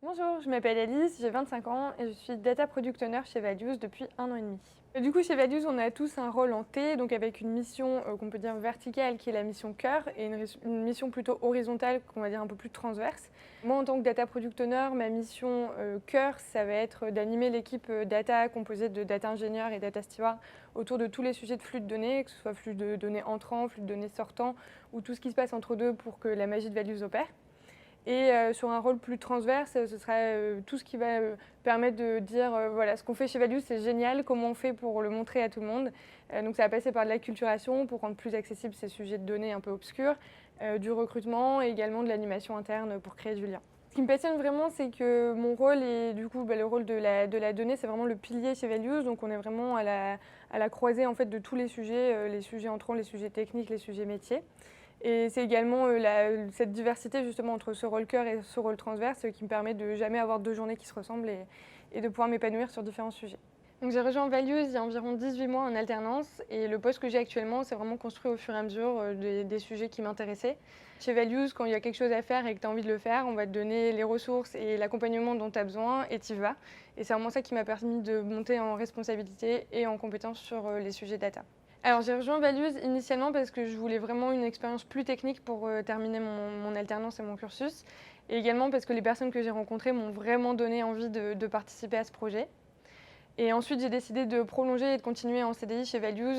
Bonjour, je m'appelle Alice, j'ai 25 ans et je suis Data Product Owner chez Values depuis 1 an et demi. Et du coup, chez Values, on a tous un rôle en T, donc avec une mission qu'on peut dire verticale qui est la mission cœur et une mission plutôt horizontale qu'on va dire un peu plus transverse. Moi, en tant que Data Product Owner, ma mission cœur, ça va être d'animer l'équipe data composée de data ingénieurs et data stewards autour de tous les sujets de flux de données, que ce soit flux de données entrants, flux de données sortants ou tout ce qui se passe entre deux pour que la magie de Values opère. Et sur un rôle plus transverse, ce sera tout ce qui va permettre de dire voilà, ce qu'on fait chez Value, c'est génial, comment on fait pour le montrer à tout le monde. Donc ça va passer par de l'acculturation pour rendre plus accessibles ces sujets de données un peu obscurs, du recrutement et également de l'animation interne pour créer du lien. Ce qui me passionne vraiment, c'est que mon rôle et du coup le rôle de la donnée, c'est vraiment le pilier chez Values. Donc on est vraiment à la croisée en fait, de tous les sujets entrants, les sujets techniques, les sujets métiers. Et c'est également cette diversité justement entre ce rôle cœur et ce rôle transverse qui me permet de jamais avoir deux journées qui se ressemblent et de pouvoir m'épanouir sur différents sujets. Donc j'ai rejoint Values il y a environ 18 mois en alternance et le poste que j'ai actuellement, c'est vraiment construit au fur et à mesure des sujets qui m'intéressaient. Chez Values, quand il y a quelque chose à faire et que tu as envie de le faire, on va te donner les ressources et l'accompagnement dont tu as besoin et tu y vas. Et c'est vraiment ça qui m'a permis de monter en responsabilité et en compétence sur les sujets data. Alors j'ai rejoint Values initialement parce que je voulais vraiment une expérience plus technique pour terminer mon alternance et mon cursus. Et également parce que les personnes que j'ai rencontrées m'ont vraiment donné envie de participer à ce projet. Et ensuite j'ai décidé de prolonger et de continuer en CDI chez Values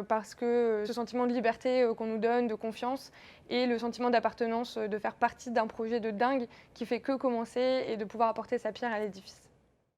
parce que ce sentiment de liberté qu'on nous donne, de confiance et le sentiment d'appartenance, de faire partie d'un projet de dingue qui fait que commencer et de pouvoir apporter sa pierre à l'édifice.